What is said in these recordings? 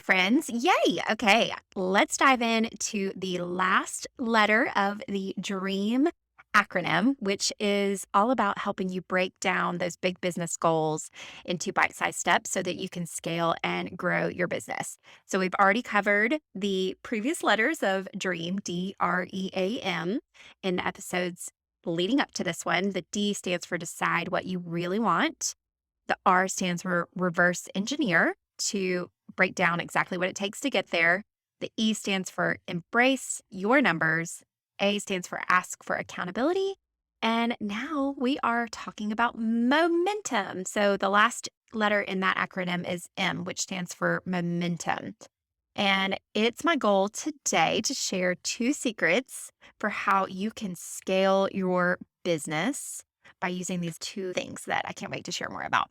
friends. Yay. Okay, let's dive in to the last letter of the DREAM acronym, which is all about helping you break down those big business goals into bite-sized steps so that you can scale and grow your business. So we've already covered the previous letters of DREAM, DREAM, in the episodes leading up to this one. The D stands for decide what you really want. The R stands for reverse engineer to break down exactly what it takes to get there. The E stands for embrace your numbers. A stands for ask for accountability. And now we are talking about momentum. So the last letter in that acronym is M, which stands for momentum. And it's my goal today to share two secrets for how you can scale your business by using these two things that I can't wait to share more about.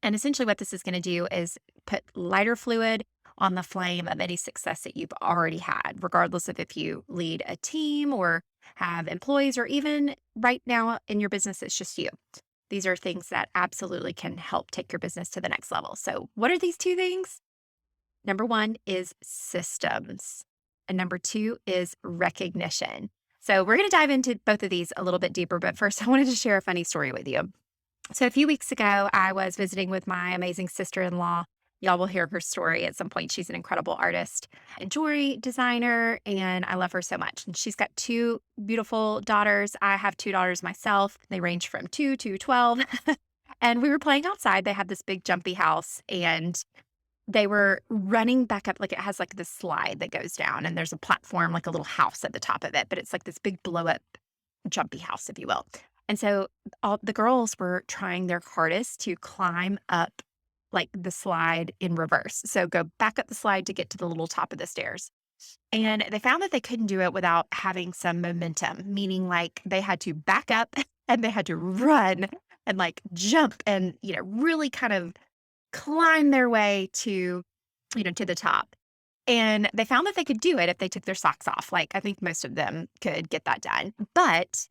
And essentially, what this is going to do is put lighter fluid on the flame of any success that you've already had, regardless of if you lead a team or have employees, or even right now in your business, it's just you. These are things that absolutely can help take your business to the next level. So, what are these two things? Number one is systems, and number two is recognition. So, we're going to dive into both of these a little bit deeper. But first, I wanted to share a funny story with you. So a few weeks ago, I was visiting with my amazing sister-in-law. Y'all will hear her story at some point. She's an incredible artist and jewelry designer, and I love her so much. And she's got two beautiful daughters. I have two daughters myself. They range from 2 to 12. And we were playing outside. They have this big jumpy house, and they were running back up. Like, it has like this slide that goes down, and there's a platform, like a little house at the top of it, but it's like this big blow up jumpy house, if you will. And so all the girls were trying their hardest to climb up like the slide in reverse. So go back up the slide to get to the little top of the stairs. And they found that they couldn't do it without having some momentum, meaning like they had to back up and they had to run and like jump and, really kind of climb their way to the top. And they found that they could do it if they took their socks off. Like, I think most of them could get that done. But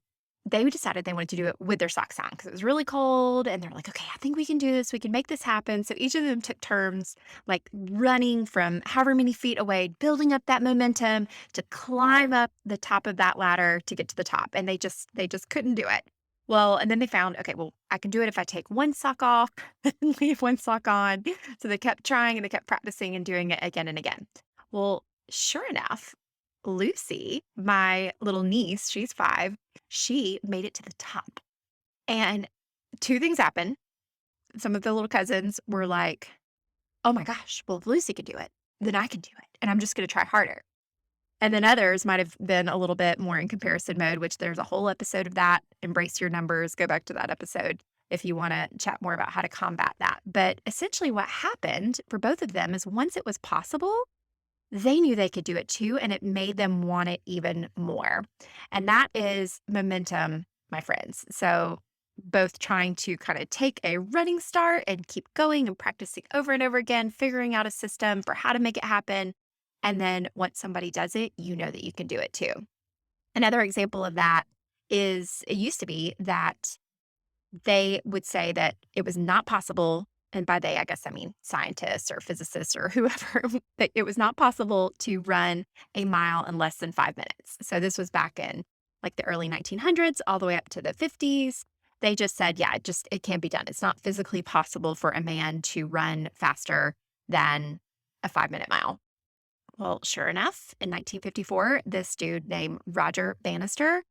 they decided they wanted to do it with their socks on because it was really cold. And they're like, okay, I think we can do this. We can make this happen. So each of them took turns, like running from however many feet away, building up that momentum to climb up the top of that ladder to get to the top. And they just couldn't do it. Well, and then they found, okay, well, I can do it if I take one sock off and leave one sock on. So they kept trying and they kept practicing and doing it again and again. Well, sure enough, Lucy, my little niece, she's 5, she made it to the top. And two things happened. Some of the little cousins were like, oh my gosh, well, if Lucy could do it, then I can do it. And I'm just going to try harder. And then others might have been a little bit more in comparison mode, which there's a whole episode of that. Embrace your numbers. Go back to that episode if you want to chat more about how to combat that. But essentially, what happened for both of them is once it was possible, they knew they could do it too, and it made them want it even more. And that is momentum, my friends. So both trying to kind of take a running start and keep going and practicing over and over again, figuring out a system for how to make it happen. And then once somebody does it, you know that you can do it too. Another example of that is it used to be that they would say that it was not possible, and by they, I guess I mean scientists or physicists or whoever, that it was not possible to run a mile in less than 5 minutes. So this was back in like the early 1900s, all the way up to the 50s. They just said, yeah, it can't be done. It's not physically possible for a man to run faster than a 5-minute mile. Well, sure enough, in 1954, this dude named Roger Bannister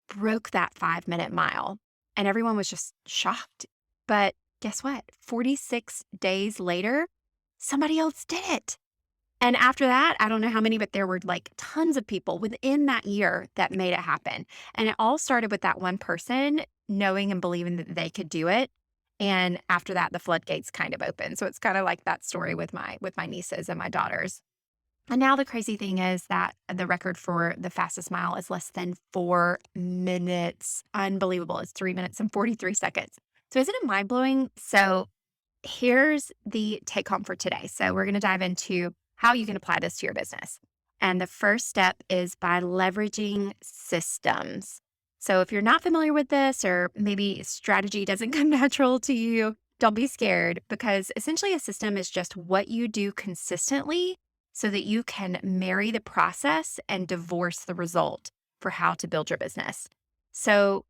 broke that 5-minute mile, and everyone was just shocked. But guess what? 46 days later, somebody else did it. And after that, I don't know how many, but there were like tons of people within that year that made it happen. And it all started with that one person knowing and believing that they could do it. And after that, the floodgates kind of opened. So it's kind of like that story with my nieces and my daughters. And now the crazy thing is that the record for the fastest mile is less than 4 minutes. Unbelievable. It's 3 minutes and 43 seconds. So isn't it mind-blowing? So here's the take home for today. So we're going to dive into how you can apply this to your business. And the first step is by leveraging systems. So if you're not familiar with this, or maybe strategy doesn't come natural to you, don't be scared because essentially a system is just what you do consistently so that you can marry the process and divorce the result for how to build your business. So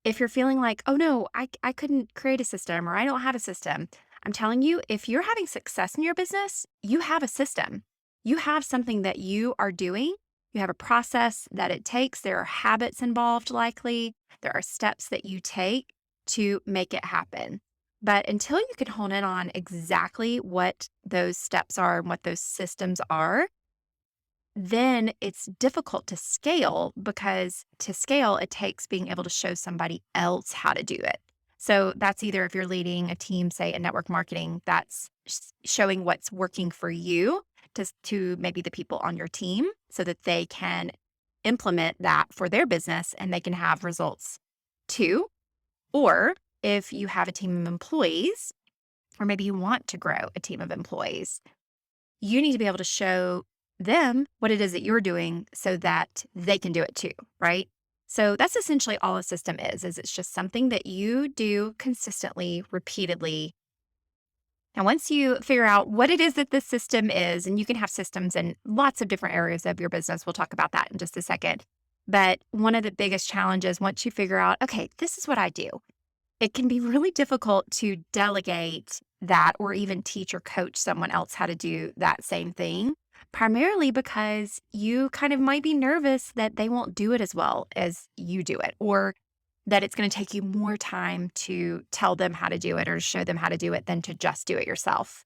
if you're feeling like, oh no, I couldn't create a system or I don't have a system, I'm telling you, if you're having success in your business, you have a system. You have something that you are doing. You have a process that it takes. There are habits involved, likely. There are steps that you take to make it happen. But until you can hone in on exactly what those steps are and what those systems are, then it's difficult to scale because to scale, it takes being able to show somebody else how to do it. So that's either if you're leading a team, say in network marketing, that's showing what's working for you to maybe the people on your team so that they can implement that for their business and they can have results too. Or if you have a team of employees, or maybe you want to grow a team of employees, you need to be able to show them what it is that you're doing so that they can do it too, right? So that's essentially all a system is it's just something that you do consistently, repeatedly. And once you figure out what it is that the system is, and you can have systems in lots of different areas of your business, we'll talk about that in just a second. But one of the biggest challenges, once you figure out, okay, this is what I do, it can be really difficult to delegate that or even teach or coach someone else how to do that same thing, primarily because you kind of might be nervous that they won't do it as well as you do it, or that it's going to take you more time to tell them how to do it or show them how to do it than to just do it yourself.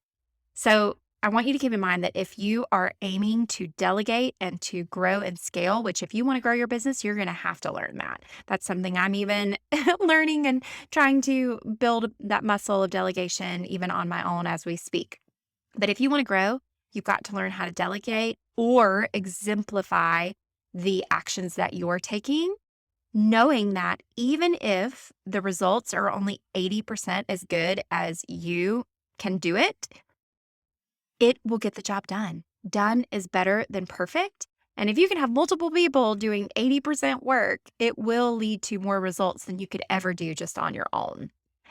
So I want you to keep in mind that if you are aiming to delegate and to grow and scale, which if you want to grow your business, you're going to have to learn that. That's something I'm even learning and trying to build that muscle of delegation even on my own as we speak. But if you want to grow, you've got to learn how to delegate or exemplify the actions that you're taking, knowing that even if the results are only 80% as good as you can do it, it will get the job done. Done is better than perfect. And if you can have multiple people doing 80% work, it will lead to more results than you could ever do just on your own.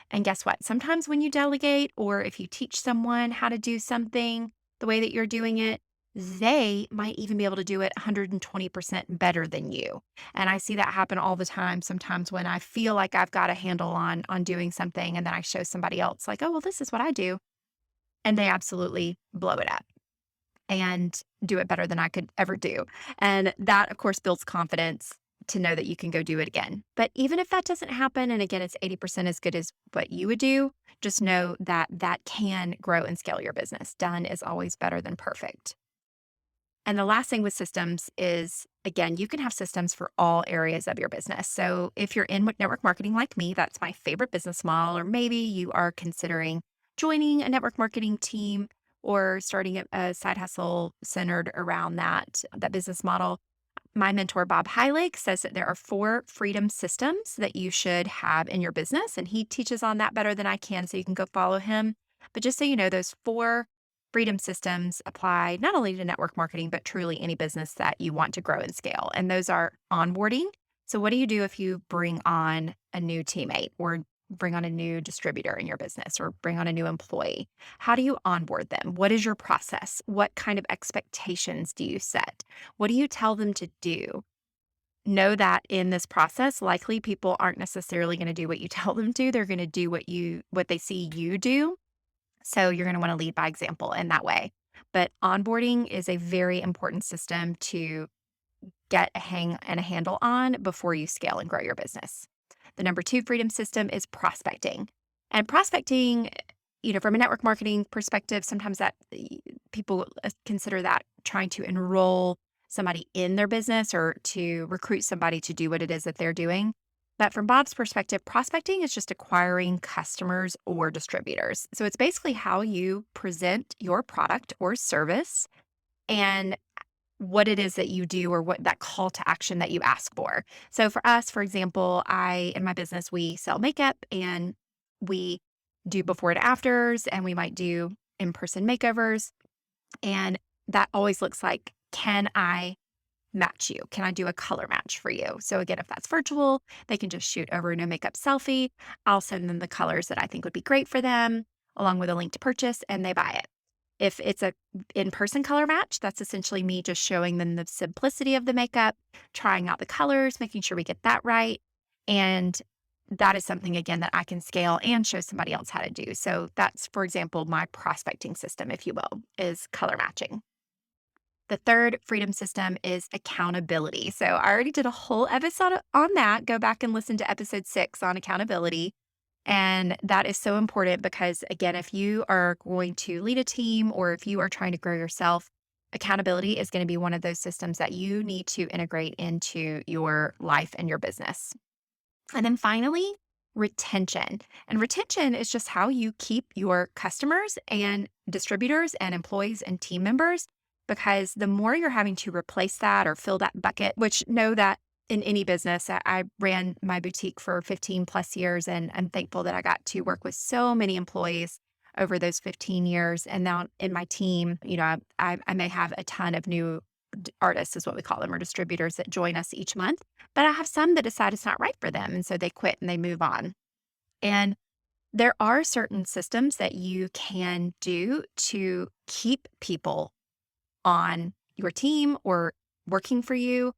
And guess what? Sometimes when you delegate or if you teach someone how to do something the way that you're doing it, they might even be able to do it 120% better than you. And I see that happen all the time. Sometimes when I feel like I've got a handle on doing something and then I show somebody else like, oh, well, this is what I do. And they absolutely blow it up and do it better than I could ever do. And that, of course, builds confidence to know that you can go do it again. But even if that doesn't happen, and again, it's 80% as good as what you would do, just know that that can grow and scale your business. Done is always better than perfect. And the last thing with systems is, again, you can have systems for all areas of your business. So if you're in network marketing like me, that's my favorite business model, or maybe you are considering joining a network marketing team or starting a side hustle centered around that business model. My mentor, Bob Heilig, says that there are 4 freedom systems that you should have in your business. And he teaches on that better than I can, so you can go follow him. But just so you know, those 4 freedom systems apply not only to network marketing, but truly any business that you want to grow and scale. And those are onboarding. So what do you do if you bring on a new teammate or bring on a new distributor in your business or bring on a new employee? How do you onboard them? What is your process? What kind of expectations do you set? What do you tell them to do? Know that in this process, likely people aren't necessarily going to do what you tell them to. They're going to do what they see you do. So you're going to want to lead by example in that way. But onboarding is a very important system to get a hang and a handle on before you scale and grow your business. The number 2 freedom system is prospecting. And prospecting, from a network marketing perspective, sometimes that people consider that trying to enroll somebody in their business or to recruit somebody to do what it is that they're doing. But from Bob's perspective, prospecting is just acquiring customers or distributors. So it's basically how you present your product or service and what it is that you do or what that call to action that you ask for. So for us, for example, in my business, we sell makeup and we do before and afters, and we might do in-person makeovers. And that always looks like, can I match you? Can I do a color match for you? So again, if that's virtual, they can just shoot over a no makeup selfie. I'll send them the colors that I think would be great for them, along with a link to purchase, and they buy it. If it's a in-person color match, that's essentially me just showing them the simplicity of the makeup, trying out the colors, making sure we get that right. And that is something, again, that I can scale and show somebody else how to do. So that's, for example, my prospecting system, if you will, is color matching. The third freedom system is accountability. So I already did a whole episode on that. Go back and listen to episode 6 on accountability. And that is so important because, again, if you are going to lead a team or if you are trying to grow yourself, accountability is going to be one of those systems that you need to integrate into your life and your business. And then finally, retention. And retention is just how you keep your customers and distributors and employees and team members, because the more you're having to replace that or fill that bucket, which know that in any business, I ran my boutique for 15 plus years, and I'm thankful that I got to work with so many employees over those 15 years. And now in my team, I may have a ton of new artists, is what we call them, or distributors that join us each month. But I have some that decide it's not right for them. And so they quit and they move on. And there are certain systems that you can do to keep people on your team or working for you.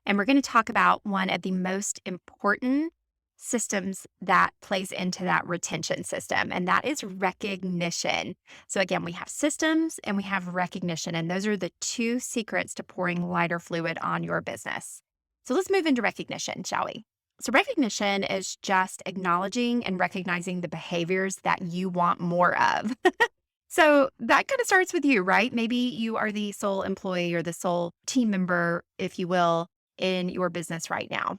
And we're going to talk about one of the most important systems that plays into that retention system, and that is recognition. So again, we have systems and we have recognition, and those are the two secrets to pouring lighter fluid on your business. So let's move into recognition, shall we? So recognition is just acknowledging and recognizing the behaviors that you want more of. So that kind of starts with you, right? Maybe you are the sole employee or the sole team member, if you will, in your business right now.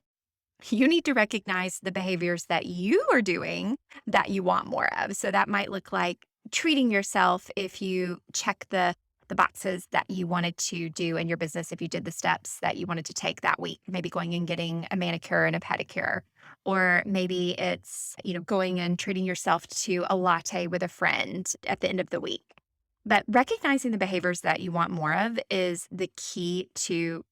You need to recognize the behaviors that you are doing that you want more of. So that might look like treating yourself if you check the boxes that you wanted to do in your business, if you did the steps that you wanted to take that week, maybe going and getting a manicure and a pedicure. Or maybe it's, going and treating yourself to a latte with a friend at the end of the week. But recognizing the behaviors that you want more of is the key to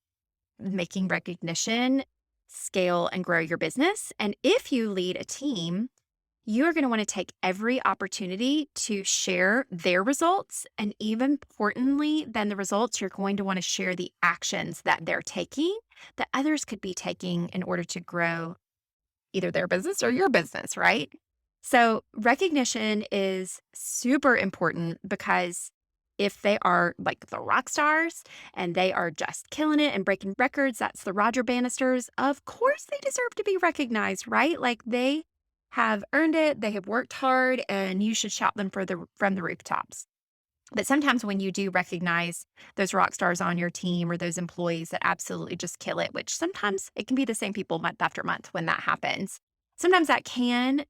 making recognition scale and grow your business. And if you lead a team, you're going to want to take every opportunity to share their results. And even importantly than the results, you're going to want to share the actions that they're taking that others could be taking in order to grow either their business or your business, right? So recognition is super important because if they are like the rock stars and they are just killing it and breaking records, that's the Roger Bannisters, of course they deserve to be recognized, right? Like they have earned it, they have worked hard, and you should shout them from the rooftops. But sometimes when you do recognize those rock stars on your team or those employees that absolutely just kill it, which sometimes it can be the same people month after month when that happens, sometimes that can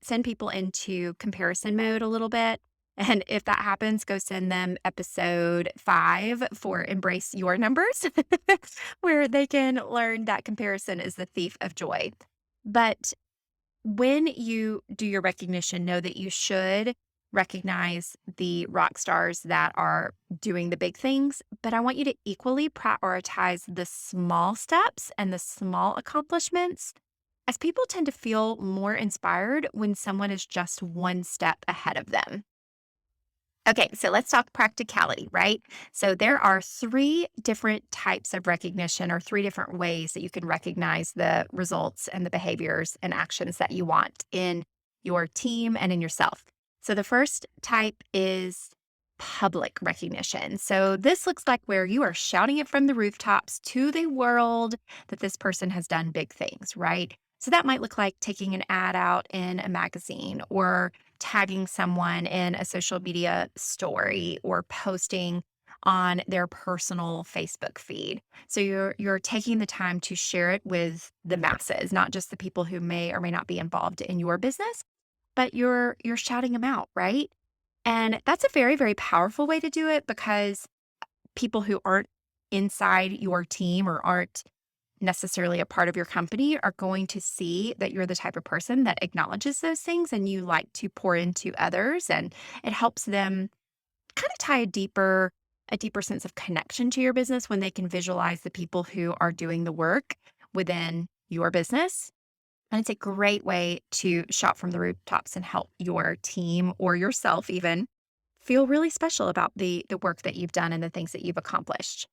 send people into comparison mode a little bit. And if that happens, go send them episode 5 for Embrace Your Numbers, where they can learn that comparison is the thief of joy. But when you do your recognition, know that you should recognize the rock stars that are doing the big things, but I want you to equally prioritize the small steps and the small accomplishments, as people tend to feel more inspired when someone is just one step ahead of them. Okay, so let's talk practicality, right? So there are 3 different types of recognition, or 3 different ways that you can recognize the results and the behaviors and actions that you want in your team and in yourself. So the first type is public recognition. So this looks like where you are shouting it from the rooftops to the world that this person has done big things, right? So that might look like taking an ad out in a magazine, or tagging someone in a social media story, or posting on their personal Facebook feed. So you're taking the time to share it with the masses, not just the people who may or may not be involved in your business, but you're shouting them out, right? And that's a very, very powerful way to do it, because people who aren't inside your team or aren't necessarily a part of your company are going to see that you're the type of person that acknowledges those things and you like to pour into others. And it helps them kind of tie a deeper a deeper sense of connection to your business when they can visualize the people who are doing the work within your business. And it's a great way to shout from the rooftops and help your team or yourself even feel really special about the work that you've done and the things that you've accomplished.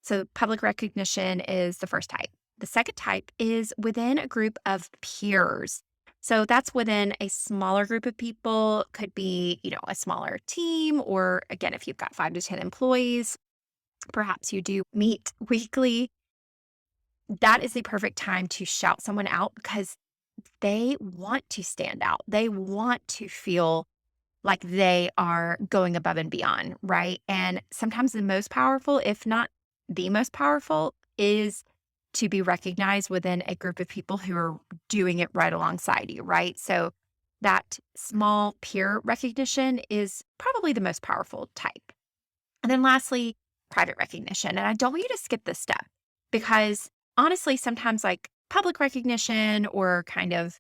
So public recognition is the first type. The second type is within a group of peers. So that's within a smaller group of people, could be, a smaller team, or again, if you've got 5 to 10 employees, perhaps you do meet weekly. That is the perfect time to shout someone out because they want to stand out. They want to feel like they are going above and beyond, right? And sometimes the most powerful, if not the most powerful, is to be recognized within a group of people who are doing it right alongside you, right? So that small peer recognition is probably the most powerful type. And then lastly, private recognition. And I don't want you to skip this step because honestly, sometimes like public recognition or kind of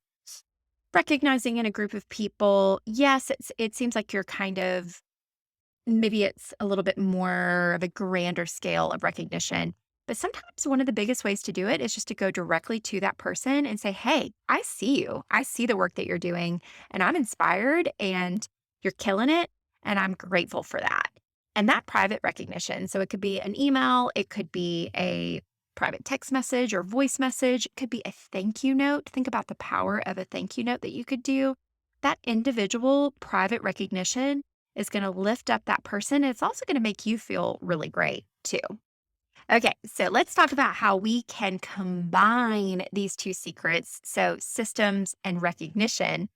recognizing in a group of people, yes, it seems like you're kind of maybe it's a little bit more of a grander scale of recognition. But sometimes one of the biggest ways to do it is just to go directly to that person and say, "Hey, I see you. I see the work that you're doing, and I'm inspired, and you're killing it, and I'm grateful for that." And that private recognition, so it could be an email, it could be a private text message or voice message, it could be a thank you note. Think about the power of a thank you note that you could do. That individual private recognition is going to lift up that person. It's also going to make you feel really great too. Okay, so let's talk about how we can combine these two secrets, so systems and recognition,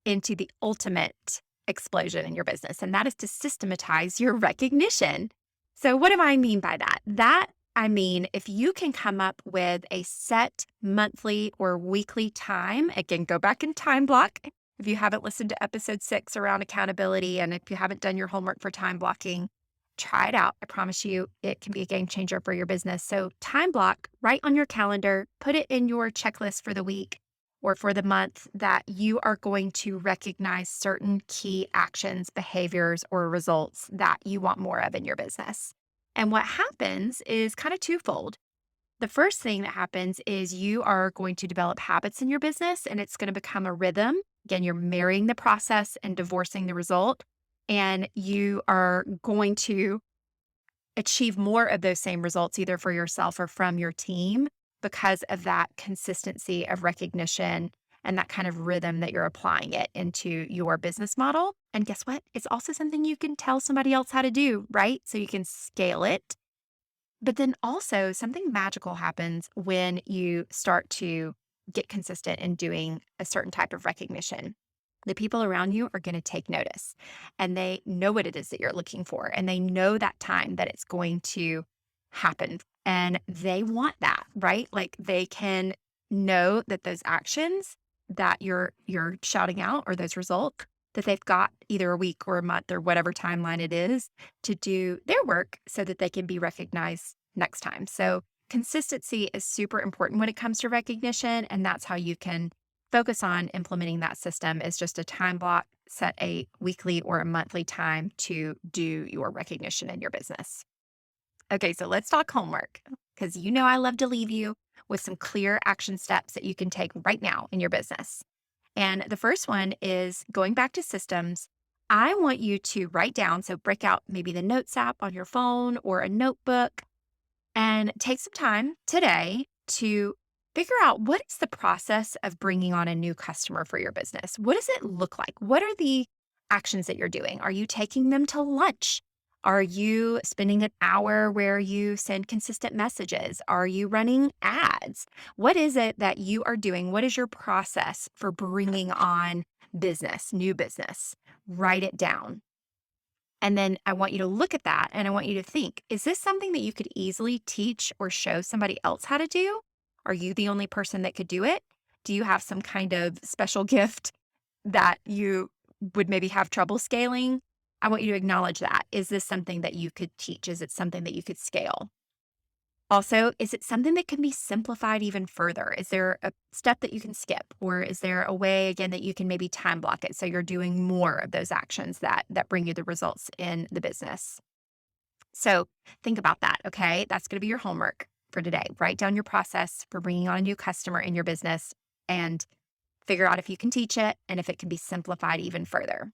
into the ultimate explosion in your business, and that is to systematize your recognition. So, what do I mean by that? I mean, if you can come up with a set monthly or weekly time, again, go back in time block. If you haven't listened to episode 6 around accountability, and if you haven't done your homework for time blocking, try it out. I promise you, it can be a game changer for your business. So, time block right on your calendar, put it in your checklist for the week or for the month that you are going to recognize certain key actions, behaviors, or results that you want more of in your business. And what happens is kind of twofold. The first thing that happens is you are going to develop habits in your business and it's going to become a rhythm. Again, you're marrying the process and divorcing the result. And you are going to achieve more of those same results, either for yourself or from your team, because of that consistency of recognition and that kind of rhythm that you're applying it into your business model. And guess what? It's also something you can tell somebody else how to do, right? So you can scale it. But then also, something magical happens when you start to get consistent in doing a certain type of recognition. The people around you are going to take notice and they know what it is that you're looking for. And they know that time that it's going to happen. And they want that, right? Like they can know that those actions that you're shouting out or those results that they've got either a week or a month or whatever timeline it is to do their work so that they can be recognized next time. So consistency is super important when it comes to recognition. And that's how you can focus on implementing that system is just a time block, set a weekly or a monthly time to do your recognition in your business. Okay, so let's talk homework because I love to leave you with some clear action steps that you can take right now in your business. And the first one is going back to systems. I want you to write down, so break out maybe the Notes app on your phone or a notebook and take some time today to figure out what is the process of bringing on a new customer for your business? What does it look like? What are the actions that you're doing? Are you taking them to lunch? Are you spending an hour where you send consistent messages? Are you running ads? What is it that you are doing? What is your process for bringing on business, new business? Write it down. And then I want you to look at that and I want you to think, is this something that you could easily teach or show somebody else how to do? Are you the only person that could do it? Do you have some kind of special gift that you would maybe have trouble scaling? I want you to acknowledge that. Is this something that you could teach? Is it something that you could scale? Also, is it something that can be simplified even further? Is there a step that you can skip? Or is there a way, again, that you can maybe time block it so you're doing more of those actions that bring you the results in the business? So think about that. Okay. That's going to be your homework for today. Write down your process for bringing on a new customer in your business and figure out if you can teach it and if it can be simplified even further.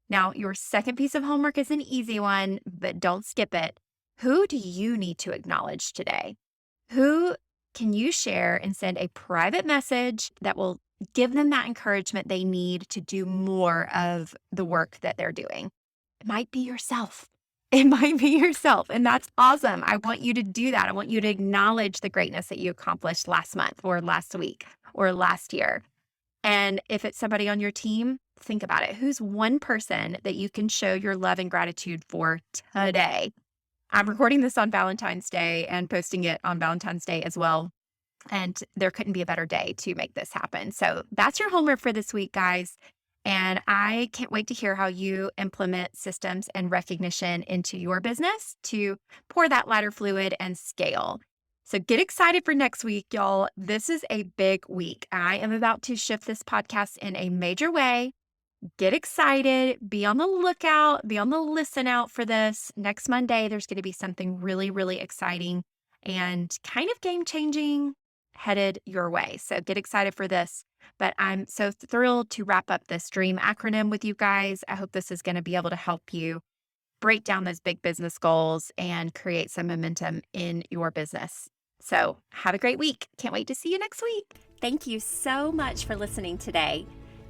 Now, your second piece of homework is an easy one, but don't skip it. Who do you need to acknowledge today? Who can you share and send a private message that will give them that encouragement they need to do more of the work that they're doing? It might be yourself. It might be yourself. And that's awesome. I want you to do that. I want you to acknowledge the greatness that you accomplished last month or last week or last year. And if it's somebody on your team, think about it. Who's one person that you can show your love and gratitude for today? I'm recording this on Valentine's Day and posting it on Valentine's Day as well. And there couldn't be a better day to make this happen. So that's your homework for this week, guys. And I can't wait to hear how you implement systems and recognition into your business to pour that lighter fluid and scale. So get excited for next week, y'all. This is a big week. I am about to shift this podcast in a major way. Get excited, be on the lookout, be on the listen out for this. Next Monday, there's going to be something really, really exciting and kind of game changing headed your way. So get excited for this. But I'm so thrilled to wrap up this dream acronym with you guys. I hope this is going to be able to help you break down those big business goals and create some momentum in your business. So have a great week. Can't wait to see you next week. Thank you so much for listening today.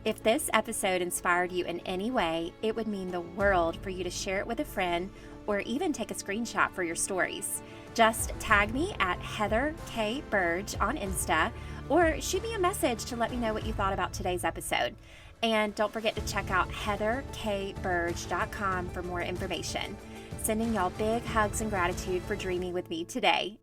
If this episode inspired you in any way, it would mean the world for you to share it with a friend or even take a screenshot for your stories. Just tag me at Heather K. Burge on Insta or shoot me a message to let me know what you thought about today's episode. And don't forget to check out heatherkburge.com for more information. Sending y'all big hugs and gratitude for dreaming with me today.